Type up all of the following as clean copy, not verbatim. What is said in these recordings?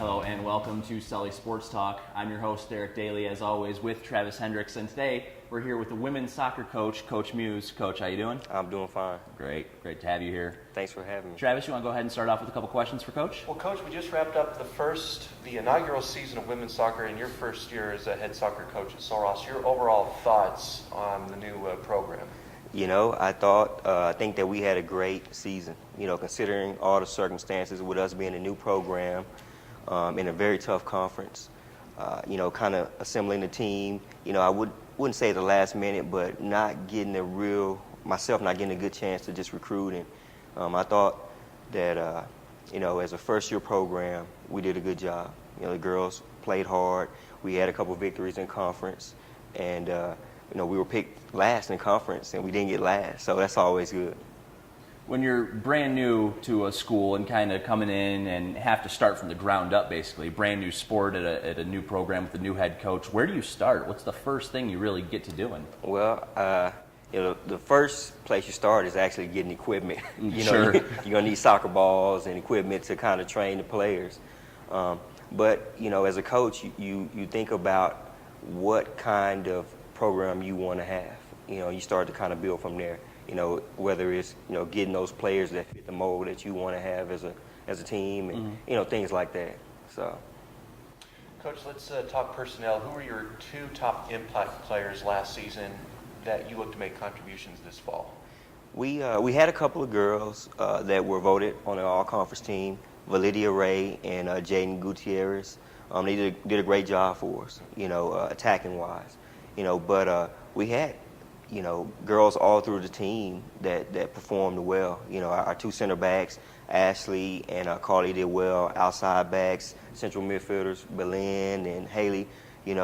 Hello and welcome to Sully Sports Talk. I'm your host, Derek Daly, as always, with Travis Hendricks. And today, we're here with the women's soccer coach, Coach Muse. Coach, how you doing? I'm doing fine. Great to have you here. Thanks for having me. Travis, you want to go ahead and start off with a couple questions for Coach? Well, Coach, we just wrapped up the inaugural season of women's soccer in your first year as a head soccer coach at Sully. Your overall thoughts on the new program? You know, I think that we had a great season, considering all the circumstances with us being a new program in a very tough conference, kind of assembling the team. I wouldn't say at the last minute, but not getting not getting a good chance to just recruit. And I thought that, as a first-year program, we did a good job. The girls played hard. We had a couple victories in conference, and we were picked last in conference, and we didn't get last, so that's always good. When you're brand new to a school and kind of coming in and have to start from the ground up, basically, brand new sport at a new program with a new head coach, where do you start? What's the first thing you really get to doing? Well, the first place you start is actually getting equipment. Sure. You're going to need soccer balls and equipment to kind of train the players. But, as a coach, you think about what kind of program you want to have. You start to kind of build from there. Whether it's, getting those players that fit the mold that you want to have as a team and, things like that. So, Coach, let's talk personnel. Who were your two top impact players last season that you look to make contributions this fall? We had a couple of girls that were voted on the all-conference team, Validia Ray and Jaden Gutierrez. They did a great job for us, attacking-wise. But we had girls all through the team that performed well. Our two center backs, Ashley and Carly, did well. Outside backs, central midfielders, Belen and Haley. It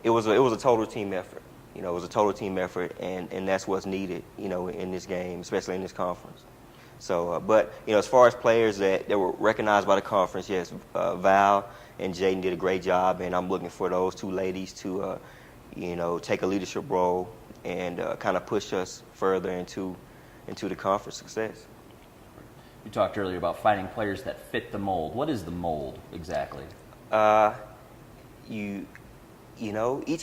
was a total team effort. It was a total team effort, and that's what's needed, in this game, especially in this conference. So, but as far as players that were recognized by the conference, yes, Val and Jaden did a great job, and I'm looking for those two ladies to, take a leadership role and kind of push us further into the conference success. You talked earlier about finding players that fit the mold. What is the mold exactly? Each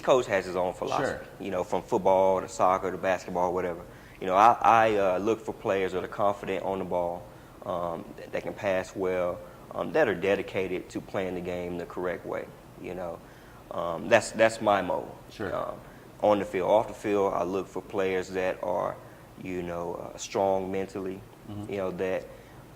coach has his own philosophy. Sure. From football to soccer to basketball, whatever. I look for players that are confident on the ball, that can pass well, that are dedicated to playing the game the correct way. That's my mold. Sure. On the field. Off the field, I look for players that are, strong mentally, that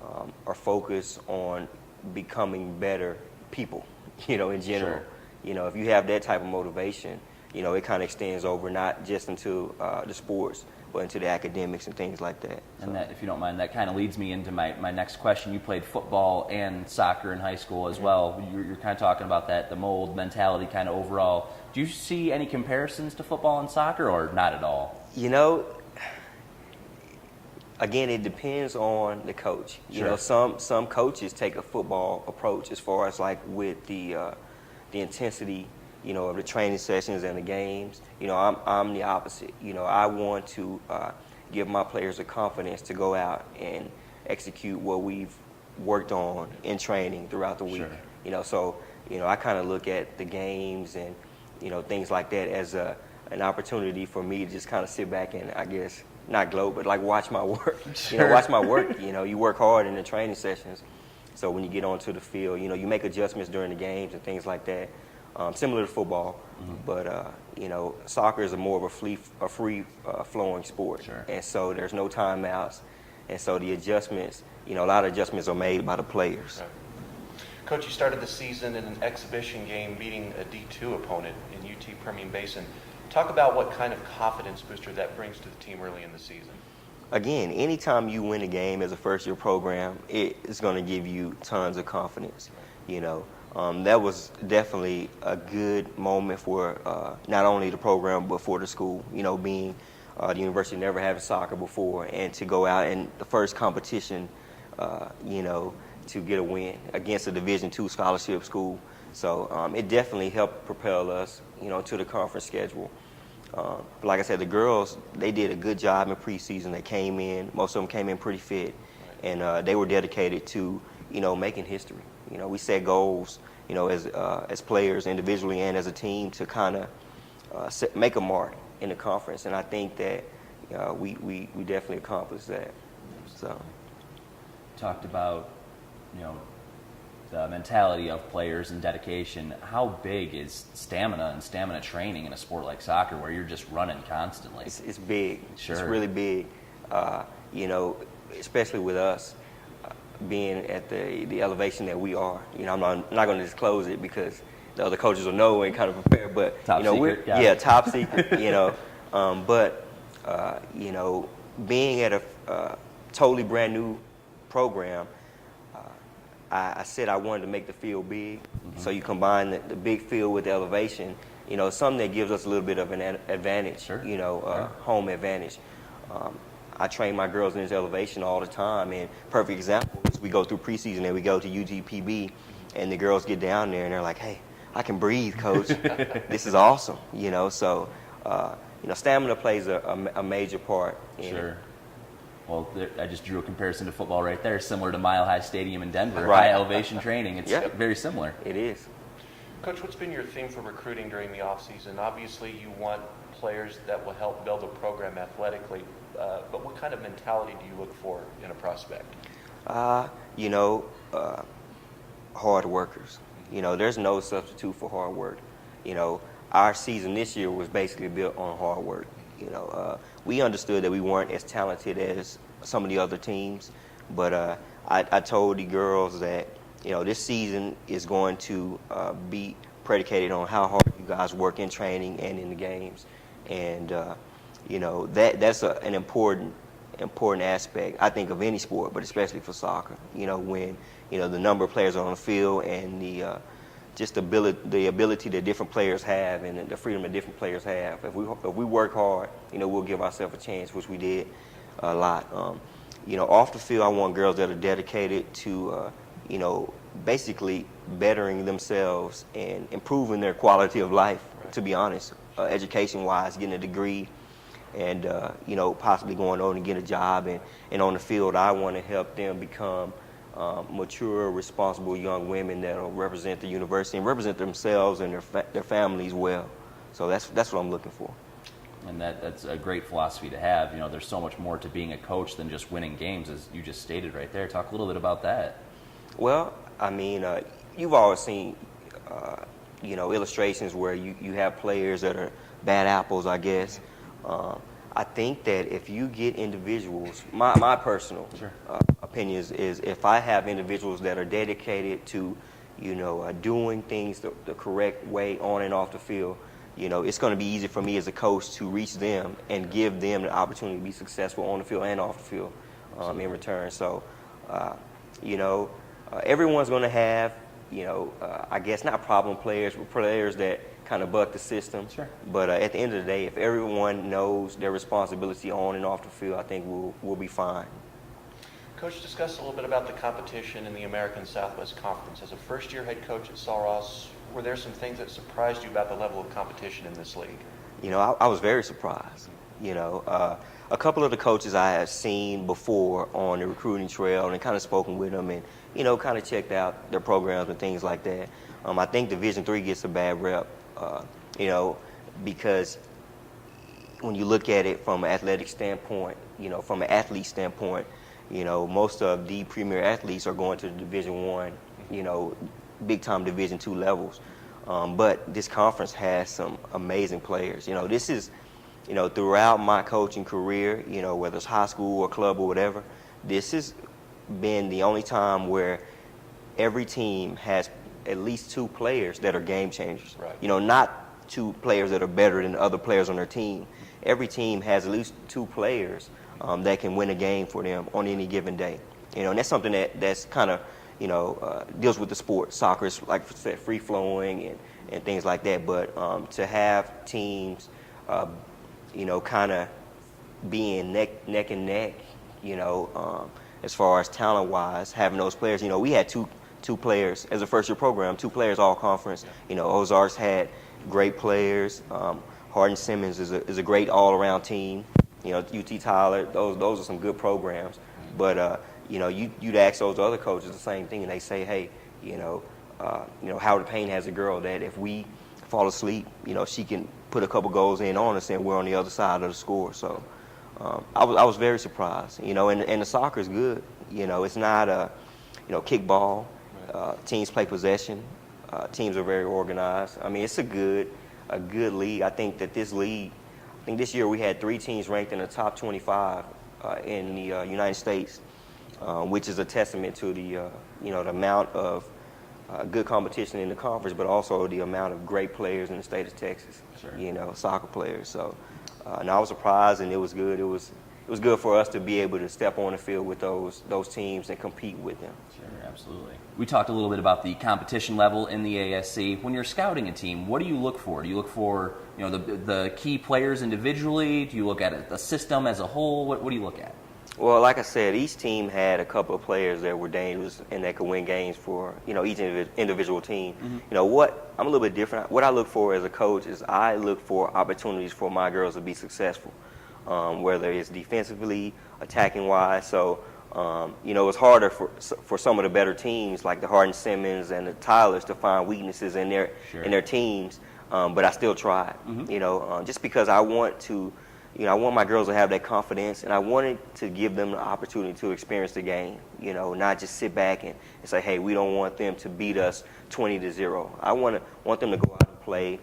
are focused on becoming better people, in general. Sure. If you have that type of motivation, it kind of extends over not just into the sports, but into the academics and things like that. And that, if you don't mind, that kind of leads me into my next question. You played football and soccer in high school as well. You're kind of talking about that, the mold mentality kind of overall. Do you see any comparisons to football and soccer, or not at all? Again, it depends on the coach. Sure. Some coaches take a football approach as far as like with the intensity, of the training sessions and the games. I'm the opposite. I want to give my players the confidence to go out and execute what we've worked on in training throughout the week. Sure. I kind of look at the games and things like that as an opportunity for me to just kind of sit back and, I guess, not gloat, but like watch my work. Sure. Watch my work. You work hard in the training sessions. So when you get onto the field, you make adjustments during the games and things like that. Similar to football, but soccer is more of a free flowing sport. Sure. And so there's no timeouts, and so the adjustments, a lot of adjustments are made by the players. Right. Coach, you started the season in an exhibition game beating a D2 opponent in UT Permian Basin. Talk about what kind of confidence booster that brings to the team early in the season. Again, anytime you win a game as a first-year program, it's going to give you tons of confidence. That was definitely a good moment for not only the program but for the school. Being the university never having soccer before, and to go out and the first competition, to get a win against a Division II scholarship school. So it definitely helped propel us, to the conference schedule. Like I said, the girls, they did a good job in preseason. They came in, most of them came in pretty fit, and they were dedicated to, making history. We set goals, as players individually and as a team to kind of make a mark in the conference, and I think that we definitely accomplished that. So, Talked about, the mentality of players and dedication. How big is stamina and stamina training in a sport like soccer where you're just running constantly? it's big. Sure. It's really big. Especially with us being at the elevation that we are. I'm not going to disclose it because the other coaches will know and kind of prepare. But Top secret, we're top secret. Being at a totally brand new program. I said I wanted to make the field big, so you combine the big field with the elevation, something that gives us a little bit of an advantage, Sure. Home advantage. I train my girls in this elevation all the time, and perfect example is we go through preseason and we go to UTPB, and the girls get down there and they're like, hey, I can breathe, coach. This is awesome, so, stamina plays a major part in Sure. it. Well, I just drew a comparison to football right there, similar to Mile High Stadium in Denver. Right. High elevation training. It's Yeah. very similar. It is. Coach, what's been your theme for recruiting during the offseason? Obviously, you want players that will help build a program athletically, but what kind of mentality do you look for in a prospect? Hard workers. There's no substitute for hard work. Our season this year was basically built on hard work. We understood that we weren't as talented as some of the other teams, but I told the girls that this season is going to be predicated on how hard you guys work in training and in the games, and that's an important aspect, I think, of any sport, but especially for soccer. When the number of players on the field and the ability that different players have and the freedom that different players have. If we work hard, we'll give ourselves a chance, which we did a lot. Off the field, I want girls that are dedicated to, basically bettering themselves and improving their quality of life. Right. To be honest, education-wise, getting a degree, and possibly going on and get a job. And on the field, I want to help them become mature, responsible young women that will represent the university and represent themselves and their families well. So that's what I'm looking for. And that's a great philosophy to have. There's so much more to being a coach than just winning games, as you just stated right there. Talk a little bit about that. Well, you've always seen, illustrations where you have players that are bad apples, I guess. I think that if you get individuals, my personal Sure. Opinion is if I have individuals that are dedicated to, doing things the correct way on and off the field, it's going to be easy for me as a coach to reach them and give them the opportunity to be successful on the field and off the field in return. So, everyone's going to have, I guess not problem players, but players that kind of buck the system. Sure. But at the end of the day, if everyone knows their responsibility on and off the field, I think we'll be fine. Coach, discuss a little bit about the competition in the American Southwest Conference. As a first-year head coach at Sul Ross, were there some things that surprised you about the level of competition in this league? I was very surprised. A couple of the coaches I have seen before on the recruiting trail and kind of spoken with them and, kind of checked out their programs and things like that. I think Division III gets a bad rep, because when you look at it from an athletic standpoint, from an athlete standpoint, most of the premier athletes are going to the Division I, big-time Division II levels. But this conference has some amazing players. This is, throughout my coaching career, whether it's high school or club or whatever, this has been the only time where every team has at least two players that are game changers. Right. Not two players that are better than other players on their team. Every team has at least two players that can win a game for them on any given day. And that's something that's kind of, deals with the sport. Soccer is, like I said, free flowing and things like that. But to have teams, kind of being neck and neck, as far as talent wise, having those players. We had two players as a first year program, two players all conference. Ozarks had great players. Hardin Simmons is a great all around team. UT Tyler, those are some good programs. But you'd ask those other coaches the same thing, and they say, hey, Howard Payne has a girl that if we fall asleep, she can put a couple goals in on us, and we're on the other side of the score. So I was very surprised, and the soccer is good. It's not a, kickball. Teams play possession. Teams are very organized. I mean, it's a good league. I think that this year we had 3 teams ranked in the top 25 in the United States, which is a testament to the amount of good competition in the conference, but also the amount of great players in the state of Texas. Sure. Soccer players. So, and I was surprised, and it was good. It was good for us to be able to step on the field with those teams and compete with them. Sure, absolutely. We talked a little bit about the competition level in the ASC. When you're scouting a team, what do you look for? Do you look for the key players individually? Do you look at a system as a whole? What do you look at? Well, like I said, each team had a couple of players that were dangerous and that could win games for each individual team. Mm-hmm. What I'm a little bit different. What I look for as a coach is I look for opportunities for my girls to be successful, whether it's defensively, attacking wise. So it's harder for some of the better teams like the Hardin Simmons and the Tylers to find weaknesses in their teams, but I still try. Mm-hmm. Just because I want to. I want my girls to have that confidence, and I wanted to give them the opportunity to experience the game, not just sit back and say, hey, we don't want them to beat us 20-0. I want them to go out and play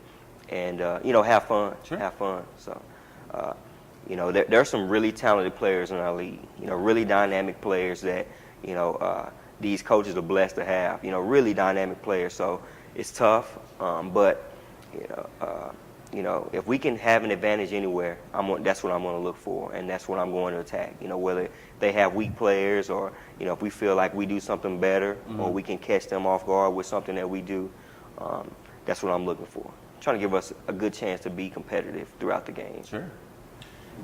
and, have fun. Sure. Have fun. So, there are some really talented players in our league, really dynamic players that, these coaches are blessed to have, really dynamic players. So it's tough, but, if we can have an advantage anywhere, that's what I'm going to look for, and that's what I'm going to attack. Whether they have weak players or, if we feel like we do something better, mm-hmm. or we can catch them off guard with something that we do, that's what I'm looking for. Trying to give us a good chance to be competitive throughout the game. Sure.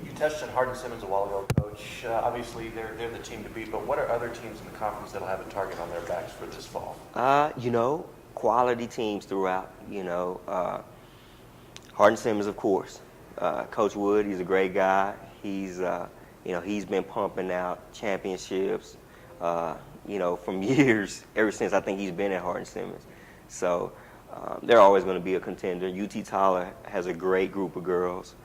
You touched on Hardin Simmons a while ago, Coach. Obviously, they're the team to beat, but what are other teams in the conference that'll have a target on their backs for this fall? Quality teams throughout, Hardin Simmons, of course. Coach Wood, he's a great guy. He's been pumping out championships, from years, ever since I think he's been at Hardin Simmons. So they're always going to be a contender. UT Tyler has a great group of girls.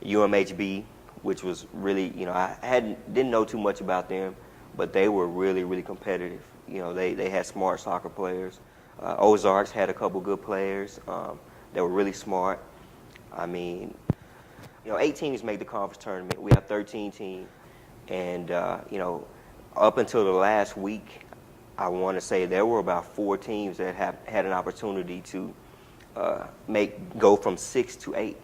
UMHB, which was really, I didn't know too much about them, but they were really, really competitive. They had smart soccer players. Ozarks had a couple good players. They were really smart. I mean, 8 teams make the conference tournament. We have 13 teams. And, up until the last week, I want to say there were about 4 teams that had an opportunity to go from 6 to 8,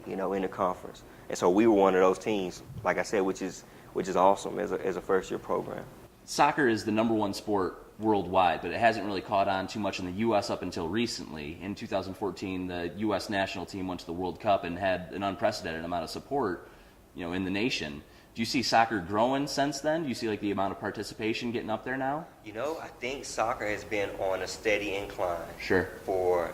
in the conference. And so we were one of those teams, like I said, which is awesome as a first-year program. Soccer is the #1 sport worldwide, but it hasn't really caught on too much in the U.S. up until recently. In 2014, the U.S. national team went to the World Cup and had an unprecedented amount of support, in the nation. Do you see soccer growing since then? Do you see the amount of participation getting up there now? I think soccer has been on a steady incline. Sure. For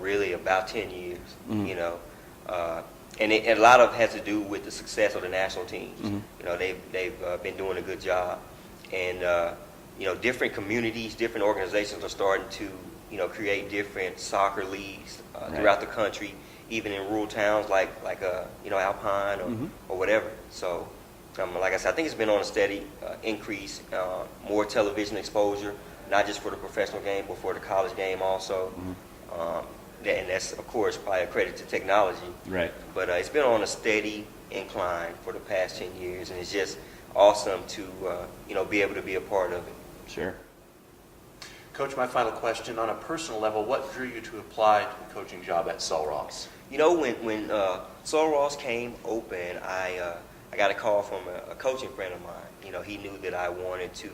really about 10 years. Mm-hmm. And a lot of it has to do with the success of the national teams. Mm-hmm. They've been doing a good job, and different communities, different organizations are starting to create different soccer leagues throughout the country, even in rural towns like Alpine or, mm-hmm. or whatever. So, like I said, I think it's been on a steady increase, more television exposure, not just for the professional game, but for the college game also. Mm-hmm. And that's, of course, probably a credit to technology. Right. But it's been on a steady incline for the past 10 years, and it's just awesome to be able to be a part of it. Sure. Coach, my final question. On a personal level, what drew you to apply to the coaching job at Sul Ross? When Sul Ross came open, I got a call from a coaching friend of mine. He knew that I wanted to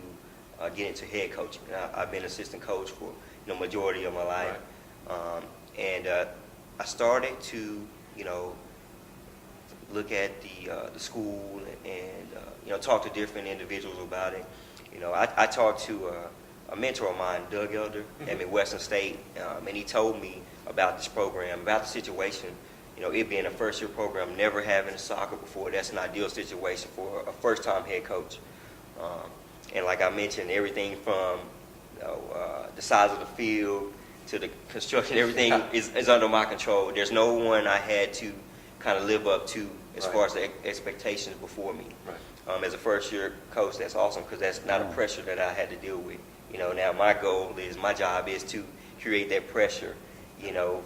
get into head coaching. I've been assistant coach for majority of my life. Right. And I started to, look at the school and talk to different individuals about it. I talked to a mentor of mine, Doug Elder, mm-hmm. at Midwestern State, and he told me about this program, about the situation. It being a first-year program, never having soccer before, that's an ideal situation for a first-time head coach. And like I mentioned, everything from the size of the field to the construction, everything is under my control. There's no one I had to kind of live up to as far as the expectations before me. Right. As a first-year coach, that's awesome because that's not a pressure that I had to deal with. Now my job is to create that pressure,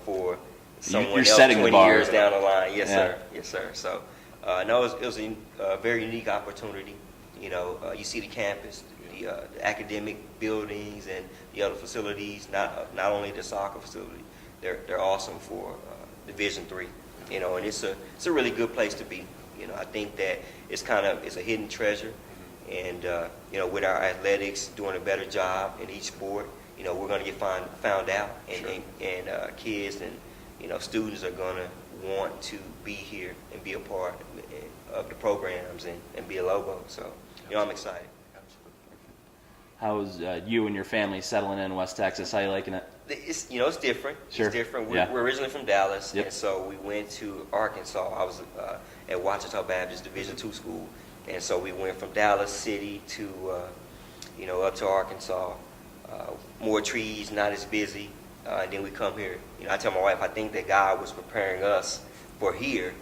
for someone else setting the 20 bar. years down the line. Yes, sir. Yes, sir. So, no, it was a very unique opportunity. You see the campus, the academic buildings, and the other facilities. Not only the soccer facility, they're awesome for Division III. And it's a really good place to be. I think that it's a hidden treasure, and with our athletics doing a better job in each sport, we're going to get found out, and kids and students are going to want to be here and be a part of the programs and be a Lobo. So I'm excited. How's you and your family settling in West Texas? How you liking it? It's it's different. Sure. It's different. Yeah. We're originally from Dallas, Yep. and so we went to Arkansas. I was at Ouachita Baptist Division II school, and so we went from Dallas City to up to Arkansas. More trees, not as busy, and then we come here. I tell my wife I think that God was preparing us for here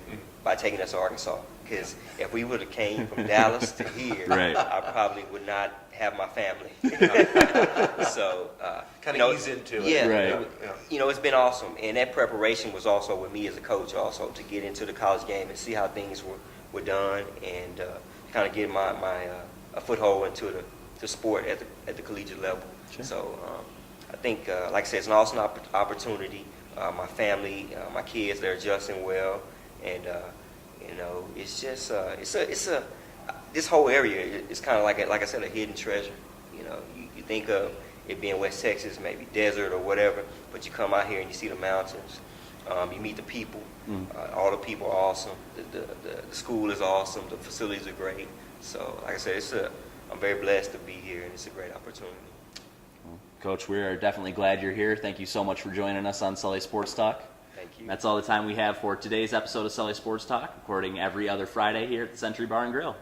by taking us to Arkansas. Because if we would have came from Dallas to here, Right. I probably would not have my family. So Kind of ease into it. Yeah, Right. It's been awesome, and that preparation was also with me as a coach, also to get into the college game and see how things were done, and kind of get my a foothold into the sport at the collegiate level. Sure. So I think, like I said, it's an awesome opportunity. My family, my kids, they're adjusting well, and it's just this whole area is kind of like I said, a hidden treasure. You think of it being West Texas, maybe desert or whatever, but you come out here and you see the mountains. You meet the people. All the people are awesome. The school is awesome. The facilities are great. So, like I said, I'm very blessed to be here, and it's a great opportunity. Coach, we are definitely glad you're here. Thank you so much for joining us on Sully Sports Talk. Thank you. That's all the time we have for today's episode of Sully Sports Talk, recording every other Friday here at the Century Bar and Grill.